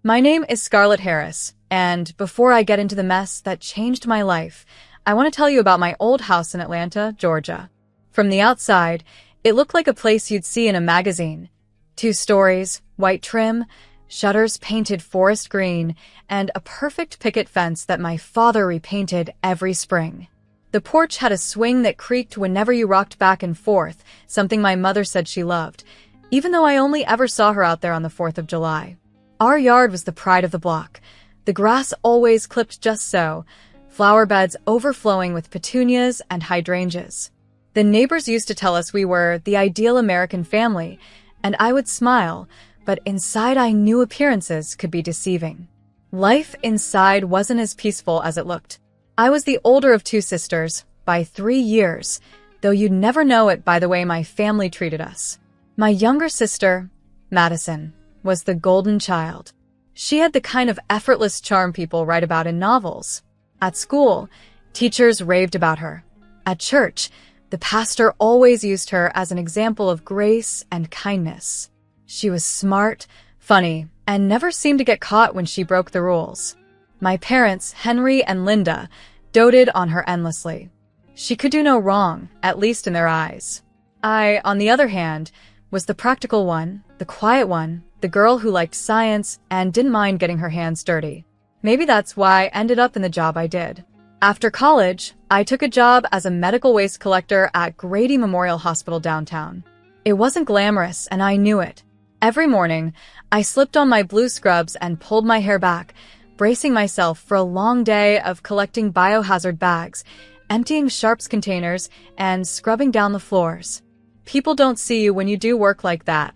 My name is Scarlett Harris, and before I get into the mess that changed my life, I want to tell you about my old house in Atlanta, Georgia. From the outside, it looked like a place you'd see in a magazine. 2 stories, white trim, shutters painted forest green, and a perfect picket fence that my father repainted every spring. The porch had a swing that creaked whenever you rocked back and forth, something my mother said she loved, even though I only ever saw her out there on the 4th of July. Our yard was the pride of the block. The grass always clipped just so, flower beds overflowing with petunias and hydrangeas. The neighbors used to tell us we were the ideal American family, and I would smile, but inside I knew appearances could be deceiving. Life inside wasn't as peaceful as it looked. I was the older of 2 sisters, by 3 years, though you'd never know it by the way my family treated us. My younger sister, Madison, was the golden child. She had the kind of effortless charm people write about in novels. At school, teachers raved about her. At church, the pastor always used her as an example of grace and kindness. She was smart, funny, and never seemed to get caught when she broke the rules. My parents, Henry and Linda, doted on her endlessly. She could do no wrong, at least in their eyes. I, on the other hand, was the practical one, the quiet one, the girl who liked science and didn't mind getting her hands dirty. Maybe that's why I ended up in the job I did. After college, I took a job as a medical waste collector at Grady Memorial Hospital downtown. It wasn't glamorous, and I knew it. Every morning, I slipped on my blue scrubs and pulled my hair back, bracing myself for a long day of collecting biohazard bags, emptying sharps containers, and scrubbing down the floors. People don't see you when you do work like that.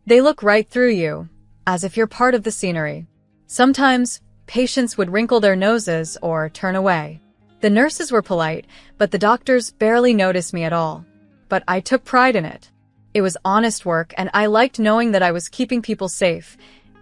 They look right through you, as if you're part of the scenery. Sometimes, patients would wrinkle their noses or turn away. The nurses were polite, but the doctors barely noticed me at all. But I took pride in it. It was honest work, and I liked knowing that I was keeping people safe,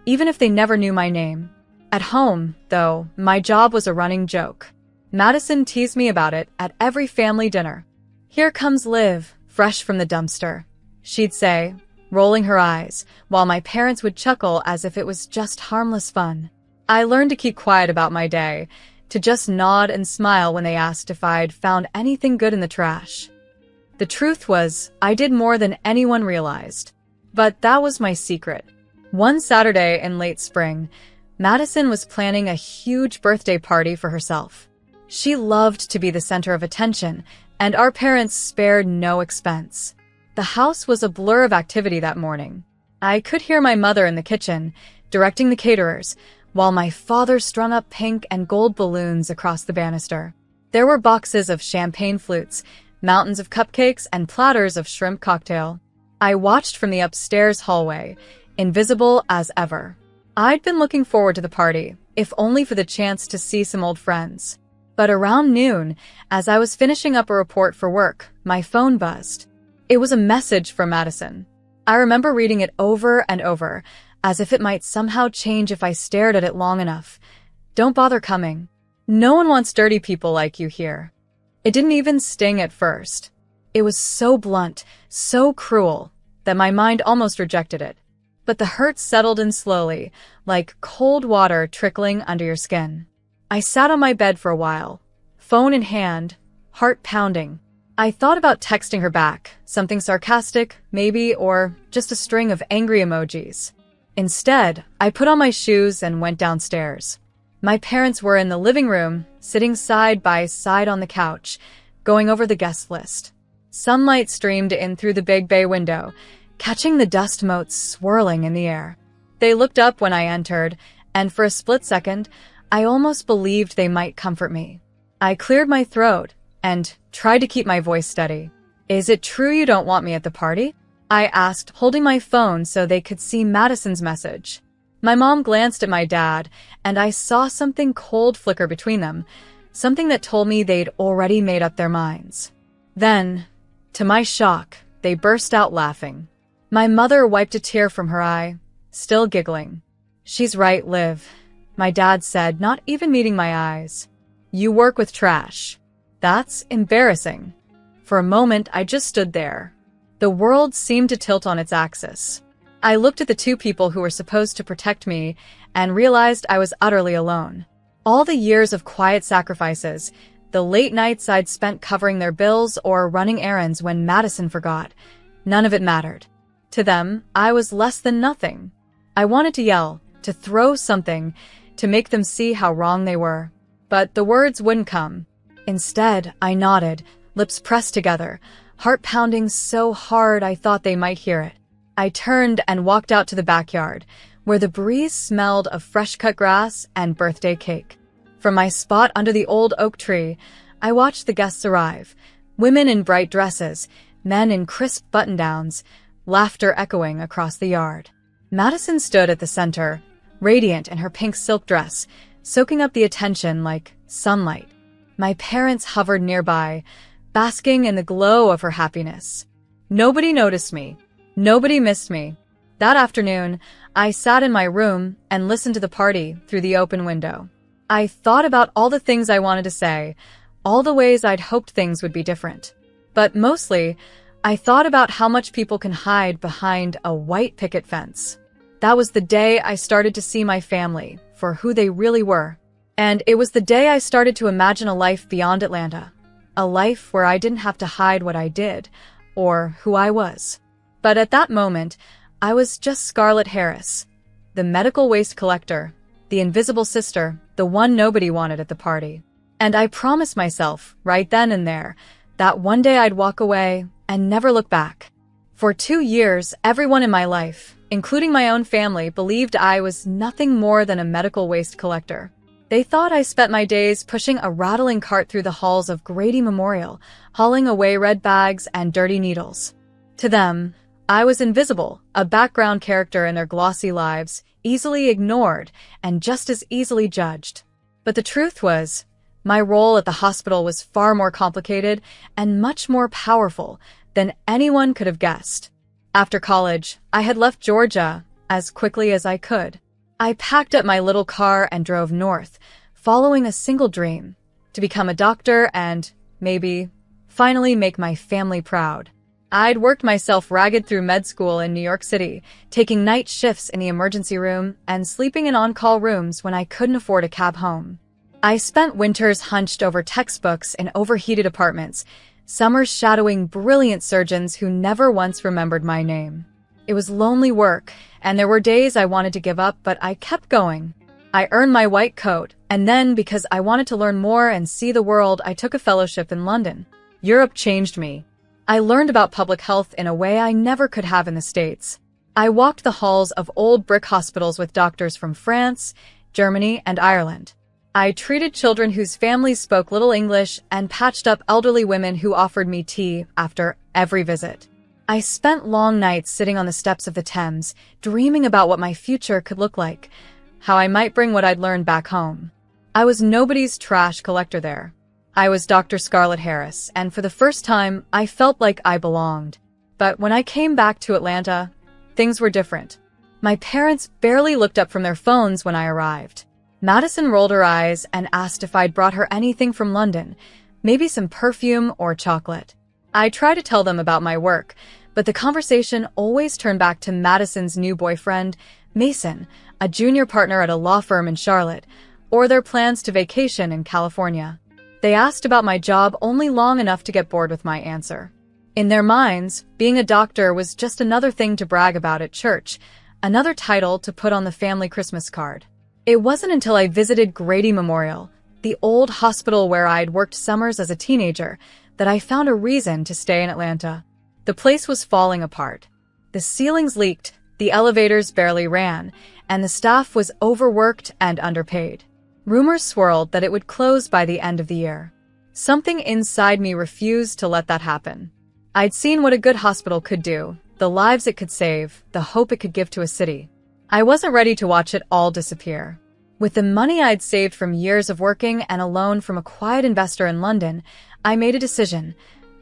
even if they never knew my name. At home, though, my job was a running joke. Madison teased me about it at every family dinner. "Here comes Liv, fresh from the dumpster," she'd say, rolling her eyes, while my parents would chuckle as if it was just harmless fun. I learned to keep quiet about my day, to just nod and smile when they asked if I'd found anything good in the trash. The truth was, I did more than anyone realized. But that was my secret. One Saturday in late spring, Madison was planning a huge birthday party for herself. She loved to be the center of attention, and our parents spared no expense. The house was a blur of activity that morning. I could hear my mother in the kitchen, directing the caterers, while my father strung up pink and gold balloons across the banister. There were boxes of champagne flutes, mountains of cupcakes, and platters of shrimp cocktail. I watched from the upstairs hallway, invisible as ever. I'd been looking forward to the party, if only for the chance to see some old friends. But around noon, as I was finishing up a report for work, my phone buzzed. It was a message from Madison. I remember reading it over and over, as if it might somehow change if I stared at it long enough. "Don't bother coming. No one wants dirty people like you here." It didn't even sting at first. It was so blunt, so cruel, that my mind almost rejected it. But the hurt settled in slowly, like cold water trickling under your skin. I sat on my bed for a while, phone in hand, heart pounding. I thought about texting her back, something sarcastic, maybe, or just a string of angry emojis. Instead, I put on my shoes and went downstairs. My parents were in the living room, sitting side by side on the couch, going over the guest list. Sunlight streamed in through the big bay window, catching the dust motes swirling in the air. They looked up when I entered, and for a split second, I almost believed they might comfort me. I cleared my throat and tried to keep my voice steady. "Is it true you don't want me at the party?" I asked, holding my phone so they could see Madison's message. My mom glanced at my dad, and I saw something cold flicker between them, something that told me they'd already made up their minds. Then, to my shock, they burst out laughing. My mother wiped a tear from her eye, still giggling. "She's right, Liv," my dad said, not even meeting my eyes. "You work with trash. That's embarrassing." For a moment, I just stood there. The world seemed to tilt on its axis. I looked at the two people who were supposed to protect me and realized I was utterly alone. All the years of quiet sacrifices, the late nights I'd spent covering their bills or running errands when Madison forgot, none of it mattered. To them, I was less than nothing. I wanted to yell, to throw something, to make them see how wrong they were. But the words wouldn't come. Instead, I nodded, lips pressed together, heart pounding so hard I thought they might hear it. I turned and walked out to the backyard, where the breeze smelled of fresh-cut grass and birthday cake. From my spot under the old oak tree, I watched the guests arrive, women in bright dresses, men in crisp button-downs, laughter echoing across the yard. Madison stood at the center, radiant in her pink silk dress, soaking up the attention like sunlight. My parents hovered nearby, basking in the glow of her happiness. Nobody noticed me. Nobody missed me. That afternoon, I sat in my room and listened to the party through the open window. I thought about all the things I wanted to say, all the ways I'd hoped things would be different. But mostly, I thought about how much people can hide behind a white picket fence. That was the day I started to see my family for who they really were. And it was the day I started to imagine a life beyond Atlanta. A life where I didn't have to hide what I did or who I was. But at that moment, I was just Scarlett Harris, the medical waste collector, the invisible sister, the one nobody wanted at the party. And I promised myself, right then and there, that one day I'd walk away and never look back. For 2 years, everyone in my life, including my own family, believed I was nothing more than a medical waste collector. They thought I spent my days pushing a rattling cart through the halls of Grady Memorial, hauling away red bags and dirty needles. To them, I was invisible, a background character in their glossy lives, easily ignored and just as easily judged. But the truth was, my role at the hospital was far more complicated and much more powerful than anyone could have guessed. After college, I had left Georgia as quickly as I could. I packed up my little car and drove north, following a single dream, to become a doctor and, maybe, finally make my family proud. I'd worked myself ragged through med school in New York City, taking night shifts in the emergency room and sleeping in on-call rooms when I couldn't afford a cab home. I spent winters hunched over textbooks in overheated apartments, summers shadowing brilliant surgeons who never once remembered my name. It was lonely work, and there were days I wanted to give up, but I kept going. I earned my white coat, and then, because I wanted to learn more and see the world, I took a fellowship in London. Europe changed me. I learned about public health in a way I never could have in the States. I walked the halls of old brick hospitals with doctors from France, Germany, and Ireland. I treated children whose families spoke little English and patched up elderly women who offered me tea after every visit. I spent long nights sitting on the steps of the Thames, dreaming about what my future could look like, how I might bring what I'd learned back home. I was nobody's trash collector there. I was Dr. Scarlett Harris, and for the first time, I felt like I belonged. But when I came back to Atlanta, things were different. My parents barely looked up from their phones when I arrived. Madison rolled her eyes and asked if I'd brought her anything from London, maybe some perfume or chocolate. I tried to tell them about my work, but the conversation always turned back to Madison's new boyfriend, Mason, a junior partner at a law firm in Charlotte, or their plans to vacation in California. They asked about my job only long enough to get bored with my answer. In their minds, being a doctor was just another thing to brag about at church, another title to put on the family Christmas card. It wasn't until I visited Grady Memorial, the old hospital where I'd worked summers as a teenager, that I found a reason to stay in Atlanta. The place was falling apart. The ceilings leaked, the elevators barely ran, and the staff was overworked and underpaid. Rumors swirled that it would close by the end of the year. Something inside me refused to let that happen. I'd seen what a good hospital could do, the lives it could save, the hope it could give to a city. I wasn't ready to watch it all disappear. With the money I'd saved from years of working and a loan from a quiet investor in London, I made a decision.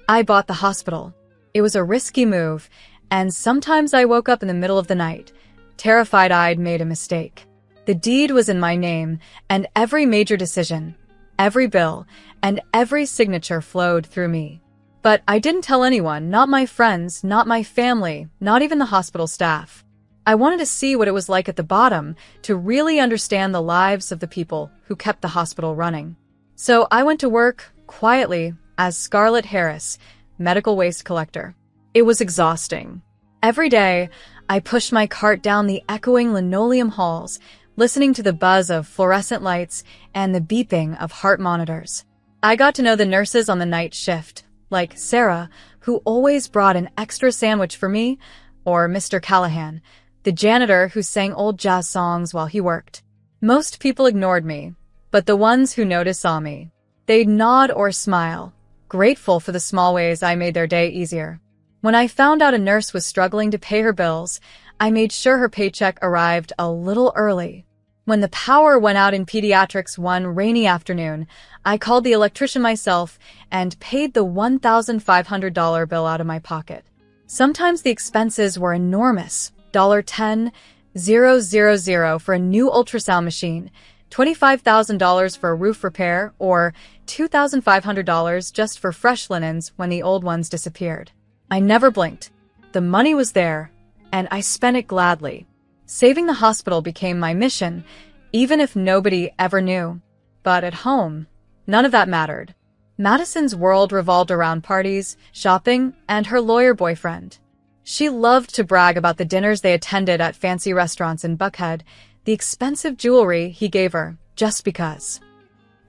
I bought the hospital. It was a risky move, and sometimes I woke up in the middle of the night, terrified I'd made a mistake. The deed was in my name, and every major decision, every bill, and every signature flowed through me. But I didn't tell anyone, not my friends, not my family, not even the hospital staff. I wanted to see what it was like at the bottom, to really understand the lives of the people who kept the hospital running. So I went to work, quietly, as Scarlett Harris, medical waste collector. It was exhausting. Every day, I pushed my cart down the echoing linoleum halls, listening to the buzz of fluorescent lights and the beeping of heart monitors. I got to know the nurses on the night shift, like Sarah, who always brought an extra sandwich for me, or Mr. Callahan, the janitor who sang old jazz songs while he worked. Most people ignored me, but the ones who noticed saw me. They'd nod or smile, grateful for the small ways I made their day easier. When I found out a nurse was struggling to pay her bills, I made sure her paycheck arrived a little early. When the power went out in pediatrics one rainy afternoon, I called the electrician myself and paid the $1,500 bill out of my pocket. Sometimes the expenses were enormous. $10,000 for a new ultrasound machine, $25,000 for a roof repair, or $2,500 just for fresh linens when the old ones disappeared. I never blinked. The money was there, and I spent it gladly. Saving the hospital became my mission, even if nobody ever knew. But at home, none of that mattered. Madison's world revolved around parties, shopping, and her lawyer boyfriend. She loved to brag about the dinners they attended at fancy restaurants in Buckhead, the expensive jewelry he gave her, just because.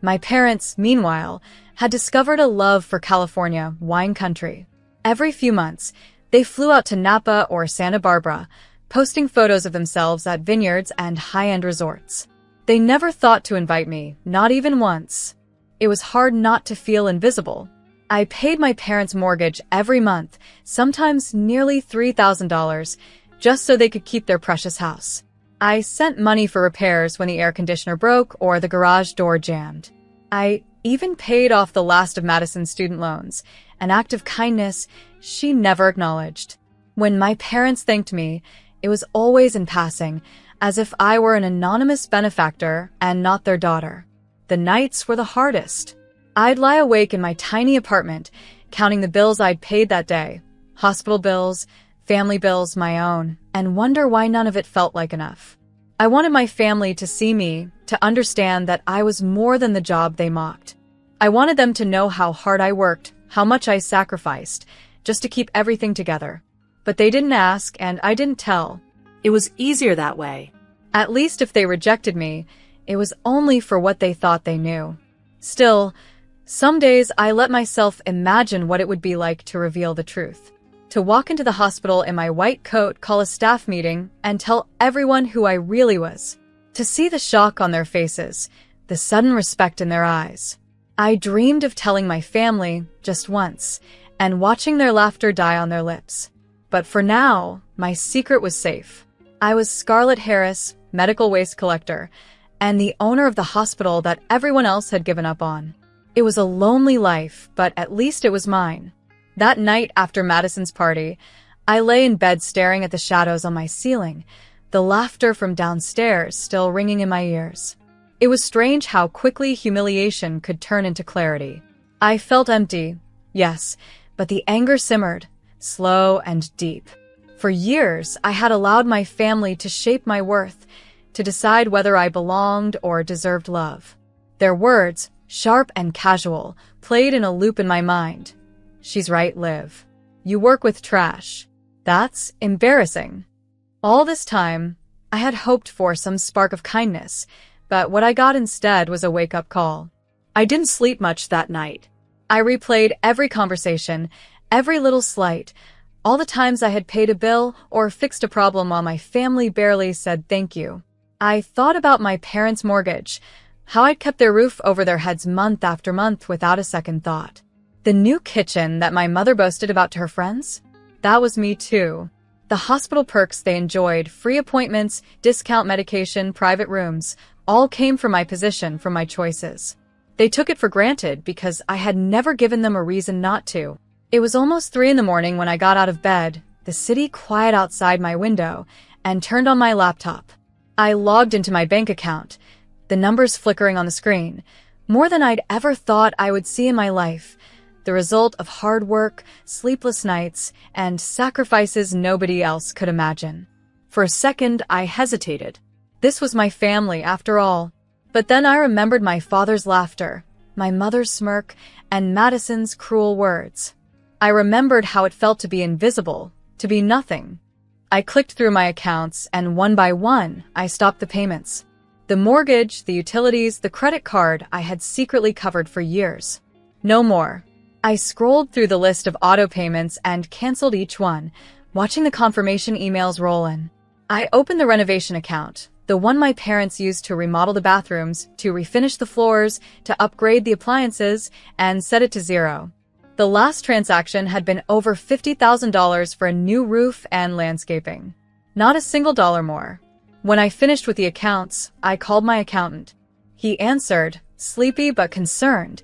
My parents, meanwhile, had discovered a love for California wine country. Every few months, they flew out to Napa or Santa Barbara, posting photos of themselves at vineyards and high-end resorts. They never thought to invite me, not even once. It was hard not to feel invisible. I paid my parents' mortgage every month, sometimes nearly $3,000, just so they could keep their precious house. I sent money for repairs when the air conditioner broke or the garage door jammed. I even paid off the last of Madison's student loans, an act of kindness she never acknowledged. When my parents thanked me, it was always in passing, as if I were an anonymous benefactor and not their daughter. The nights were the hardest. I'd lie awake in my tiny apartment, counting the bills I'd paid that day, hospital bills, family bills, my own, and wonder why none of it felt like enough. I wanted my family to see me, to understand that I was more than the job they mocked. I wanted them to know how hard I worked, how much I sacrificed, just to keep everything together. But they didn't ask, and I didn't tell. It was easier that way. At least if they rejected me, it was only for what they thought they knew. Still, some days I let myself imagine what it would be like to reveal the truth. To walk into the hospital in my white coat, call a staff meeting, and tell everyone who I really was. To see the shock on their faces, the sudden respect in their eyes. I dreamed of telling my family just once, and watching their laughter die on their lips. But for now, my secret was safe. I was Scarlett Harris, medical waste collector, and the owner of the hospital that everyone else had given up on. It was a lonely life, but at least it was mine. That night after Madison's party, I lay in bed staring at the shadows on my ceiling, the laughter from downstairs still ringing in my ears. It was strange how quickly humiliation could turn into clarity. I felt empty, yes, but the anger simmered, slow and deep. For years, I had allowed my family to shape my worth, to decide whether I belonged or deserved love. Their words, sharp and casual, played in a loop in my mind. She's right, Liv. You work with trash. That's embarrassing. All this time, I had hoped for some spark of kindness, but what I got instead was a wake-up call. I didn't sleep much that night. I replayed every conversation, every little slight, all the times I had paid a bill or fixed a problem while my family barely said thank you. I thought about my parents' mortgage, how I'd kept their roof over their heads month after month without a second thought. The new kitchen that my mother boasted about to her friends? That was me too. The hospital perks they enjoyed, free appointments, discount medication, private rooms, all came from my position, from my choices. They took it for granted because I had never given them a reason not to. It was almost 3 a.m. when I got out of bed, the city quiet outside my window, and turned on my laptop. I logged into my bank account, the numbers flickering on the screen, more than I'd ever thought I would see in my life, the result of hard work, sleepless nights, and sacrifices nobody else could imagine. For a second, I hesitated. This was my family, after all. But then I remembered my father's laughter, my mother's smirk, and Madison's cruel words. I remembered how it felt to be invisible, to be nothing. I clicked through my accounts, and one by one, I stopped the payments. The mortgage, the utilities, the credit card I had secretly covered for years. No more. I scrolled through the list of auto payments and canceled each one, watching the confirmation emails roll in. I opened the renovation account, the one my parents used to remodel the bathrooms, to refinish the floors, to upgrade the appliances, and set it to zero. The last transaction had been over $50,000 for a new roof and landscaping. Not a single dollar more. When I finished with the accounts, I called my accountant. He answered, sleepy but concerned.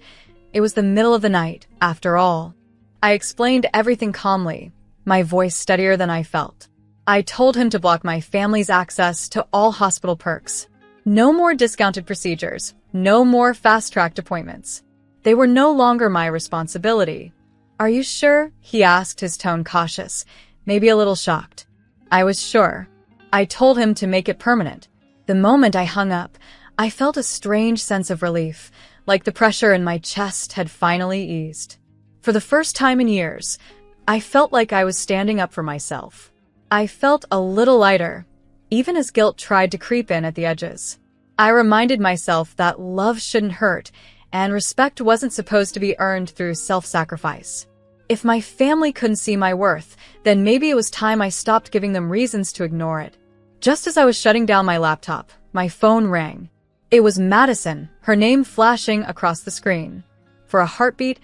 It was the middle of the night, after all. I explained everything calmly, my voice steadier than I felt. I told him to block my family's access to all hospital perks. No more discounted procedures, no more fast-tracked appointments. They were no longer my responsibility. Are you sure? He asked, his tone cautious, maybe a little shocked. I was sure. I told him to make it permanent. The moment I hung up, I felt a strange sense of relief, like the pressure in my chest had finally eased. For the first time in years, I felt like I was standing up for myself. I felt a little lighter, even as guilt tried to creep in at the edges. I reminded myself that love shouldn't hurt, and respect wasn't supposed to be earned through self-sacrifice. If my family couldn't see my worth, then maybe it was time I stopped giving them reasons to ignore it. Just as I was shutting down my laptop, my phone rang. It was Madison, her name flashing across the screen. For a heartbeat,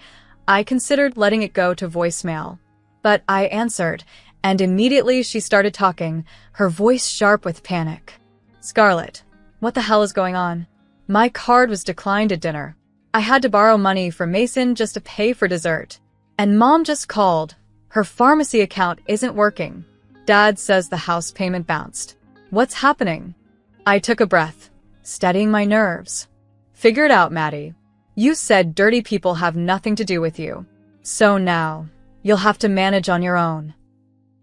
I considered letting it go to voicemail. But I answered, and immediately she started talking, her voice sharp with panic. Scarlett, what the hell is going on? My card was declined at dinner. I had to borrow money from Mason just to pay for dessert. And Mom just called. Her pharmacy account isn't working. Dad says the house payment bounced. What's happening? I took a breath, steadying my nerves. Figure it out, Maddie. You said dirty people have nothing to do with you. So now, you'll have to manage on your own.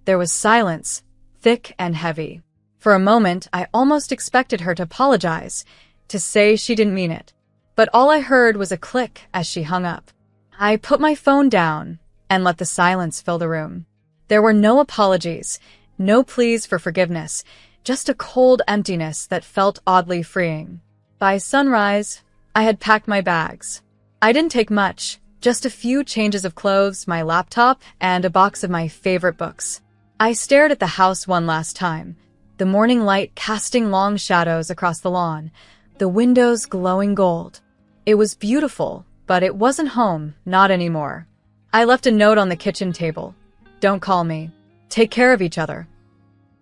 There was silence, thick and heavy. For a moment, I almost expected her to apologize, to say she didn't mean it. But all I heard was a click as she hung up. I put my phone down and let the silence fill the room. There were no apologies, no pleas for forgiveness, just a cold emptiness that felt oddly freeing. By sunrise, I had packed my bags. I didn't take much, just a few changes of clothes, my laptop, and a box of my favorite books. I stared at the house one last time, the morning light casting long shadows across the lawn, the windows glowing gold. It was beautiful, but it wasn't home, not anymore. I left a note on the kitchen table. Don't call me. Take care of each other.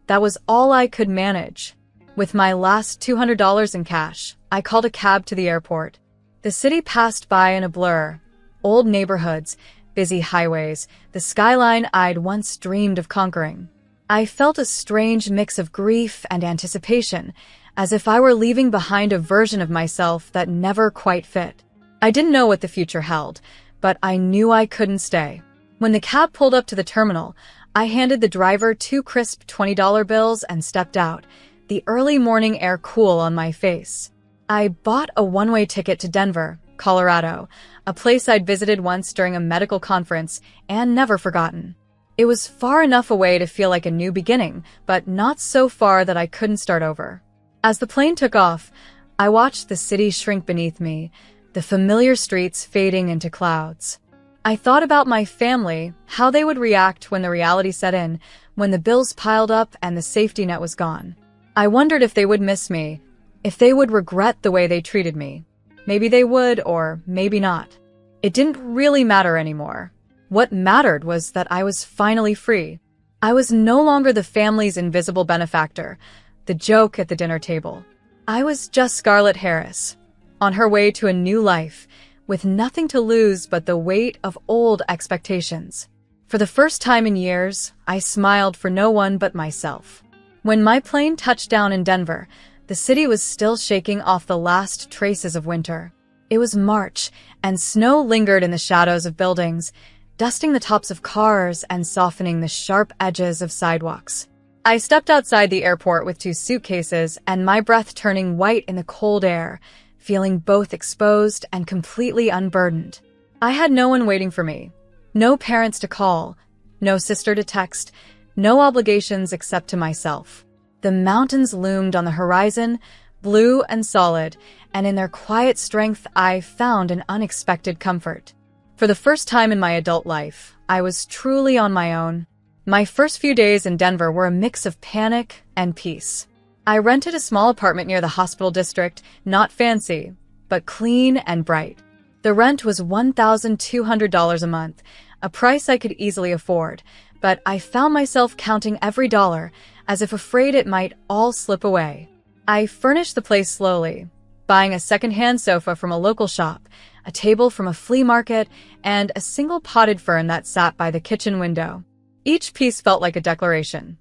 That was all I could manage. With my last $200 in cash, I called a cab to the airport. The city passed by in a blur. Old neighborhoods, busy highways, the skyline I'd once dreamed of conquering. I felt a strange mix of grief and anticipation, as if I were leaving behind a version of myself that never quite fit. I didn't know what the future held, but I knew I couldn't stay. When the cab pulled up to the terminal, I handed the driver 2 crisp $20 bills and stepped out, the early morning air cool on my face. I bought a one-way ticket to Denver, Colorado, a place I'd visited once during a medical conference and never forgotten. It was far enough away to feel like a new beginning, but not so far that I couldn't start over. As the plane took off, I watched the city shrink beneath me, the familiar streets fading into clouds. I thought about my family, how they would react when the reality set in, when the bills piled up and the safety net was gone. I wondered if they would miss me, if they would regret the way they treated me. Maybe they would, or maybe not. It didn't really matter anymore. What mattered was that I was finally free. I was no longer the family's invisible benefactor, the joke at the dinner table. I was just Scarlett Harris, on her way to a new life, with nothing to lose but the weight of old expectations. For the first time in years, I smiled for no one but myself. When my plane touched down in Denver, the city was still shaking off the last traces of winter. It was March, and snow lingered in the shadows of buildings, dusting the tops of cars and softening the sharp edges of sidewalks. I stepped outside the airport with 2 suitcases and my breath turning white in the cold air, feeling both exposed and completely unburdened. I had no one waiting for me. No parents to call, no sister to text, no obligations except to myself. The mountains loomed on the horizon, blue and solid, and in their quiet strength I found an unexpected comfort. For the first time in my adult life, I was truly on my own. My first few days in Denver were a mix of panic and peace. I rented a small apartment near the hospital district, not fancy, but clean and bright. The rent was $1,200 a month, a price I could easily afford, but I found myself counting every dollar, as if afraid it might all slip away. I furnished the place slowly, buying a second-hand sofa from a local shop, a table from a flea market, and a single potted fern that sat by the kitchen window. Each piece felt like a declaration.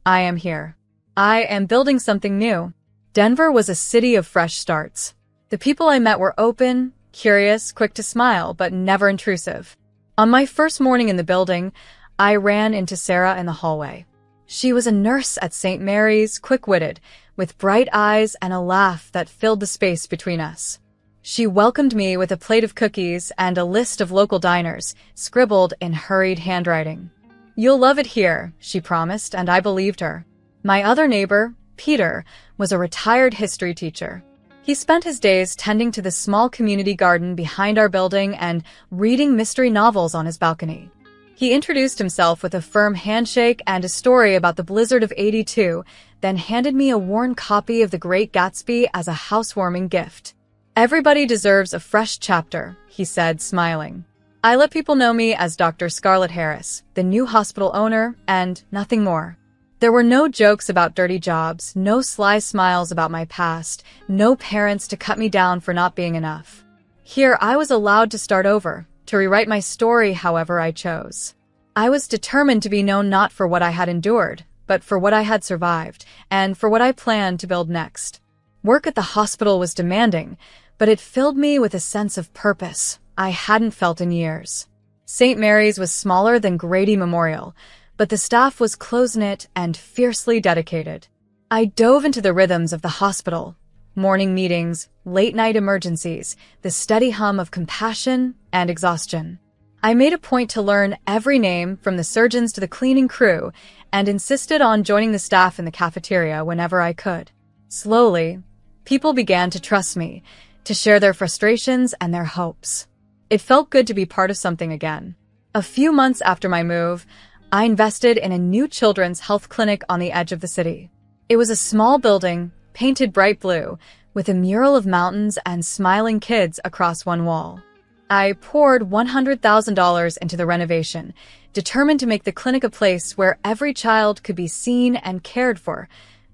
I am here. I am building something new. Denver was a city of fresh starts. The people I met were open, curious, quick to smile, but never intrusive. On my first morning in the building, I ran into Sarah in the hallway. She was a nurse at St. Mary's, quick-witted, with bright eyes and a laugh that filled the space between us. She welcomed me with a plate of cookies and a list of local diners, scribbled in hurried handwriting. "You'll love it here," she promised, and I believed her. My other neighbor, Peter, was a retired history teacher. He spent his days tending to the small community garden behind our building and reading mystery novels on his balcony. He introduced himself with a firm handshake and a story about the blizzard of '82, then handed me a worn copy of The Great Gatsby as a housewarming gift. "Everybody deserves a fresh chapter," he said, smiling. I let people know me as Dr. Scarlett Harris, the new hospital owner, and nothing more. There were no jokes about dirty jobs, no sly smiles about my past, no parents to cut me down for not being enough. Here I was allowed to start over, to rewrite my story however I chose. I was determined to be known not for what I had endured, but for what I had survived, and for what I planned to build next. Work at the hospital was demanding, but it filled me with a sense of purpose I hadn't felt in years. St. Mary's was smaller than Grady Memorial, but the staff was close-knit and fiercely dedicated. I dove into the rhythms of the hospital, morning meetings, late-night emergencies, the steady hum of compassion and exhaustion. I made a point to learn every name, from the surgeons to the cleaning crew, and insisted on joining the staff in the cafeteria whenever I could. Slowly, people began to trust me, to share their frustrations and their hopes. It felt good to be part of something again. A few months after my move, I invested in a new children's health clinic on the edge of the city. It was a small building, painted bright blue, with a mural of mountains and smiling kids across one wall. I poured $100,000 into the renovation, determined to make the clinic a place where every child could be seen and cared for,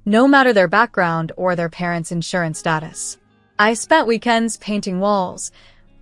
no matter their background or their parents' insurance status. I spent weekends painting walls,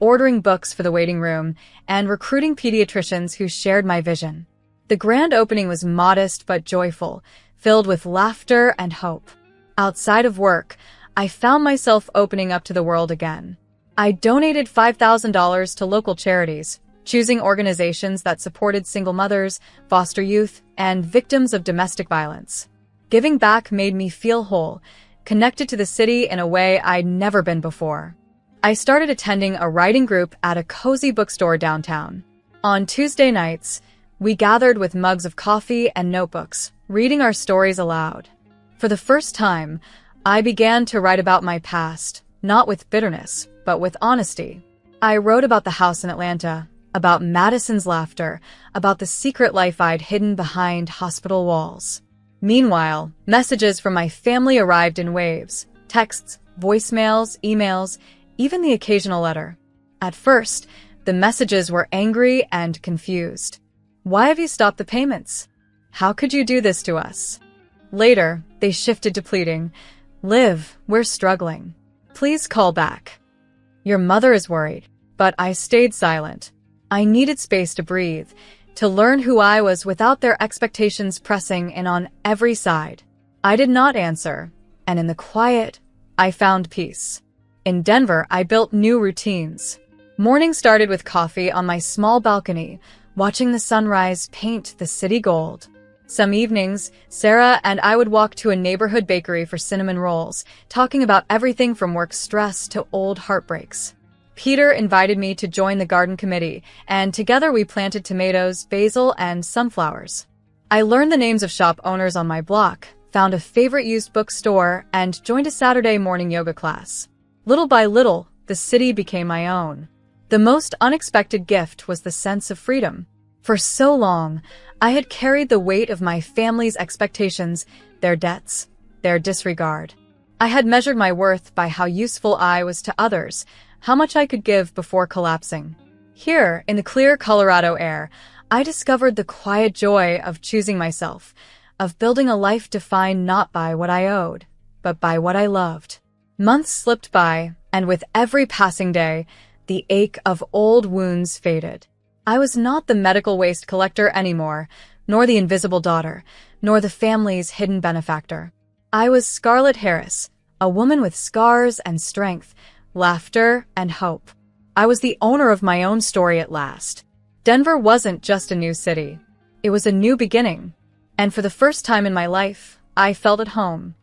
ordering books for the waiting room, and recruiting pediatricians who shared my vision. The grand opening was modest but joyful, filled with laughter and hope. Outside of work, I found myself opening up to the world again. I donated $5,000 to local charities, choosing organizations that supported single mothers, foster youth, and victims of domestic violence. Giving back made me feel whole, connected to the city in a way I'd never been before. I started attending a writing group at a cozy bookstore downtown. On Tuesday nights, we gathered with mugs of coffee and notebooks, reading our stories aloud. For the first time, I began to write about my past, not with bitterness, but with honesty. I wrote about the house in Atlanta, about Madison's laughter, about the secret life I'd hidden behind hospital walls. Meanwhile, messages from my family arrived in waves: texts, voicemails, emails, even the occasional letter. At first, the messages were angry and confused. "Why have you stopped the payments? How could you do this to us?" Later, they shifted to pleading, "Liv, we're struggling. Please call back. Your mother is worried." But I stayed silent. I needed space to breathe, to learn who I was without their expectations pressing in on every side. I did not answer, and in the quiet, I found peace. In Denver, I built new routines. Morning started with coffee on my small balcony, watching the sunrise paint the city gold. Some evenings, Sarah and I would walk to a neighborhood bakery for cinnamon rolls, talking about everything from work stress to old heartbreaks. Peter invited me to join the garden committee, and together we planted tomatoes, basil, and sunflowers. I learned the names of shop owners on my block, found a favorite used bookstore, and joined a Saturday morning yoga class. Little by little, the city became my own. The most unexpected gift was the sense of freedom. For so long, I had carried the weight of my family's expectations, their debts, their disregard. I had measured my worth by how useful I was to others, how much I could give before collapsing. Here, in the clear Colorado air, I discovered the quiet joy of choosing myself, of building a life defined not by what I owed, but by what I loved. Months slipped by, and with every passing day, the ache of old wounds faded. I was not the medical waste collector anymore, nor the invisible daughter, nor the family's hidden benefactor. I was Scarlett Harris, a woman with scars and strength, laughter and hope. I was the owner of my own story at last. Denver wasn't just a new city. It was a new beginning. And for the first time in my life, I felt at home.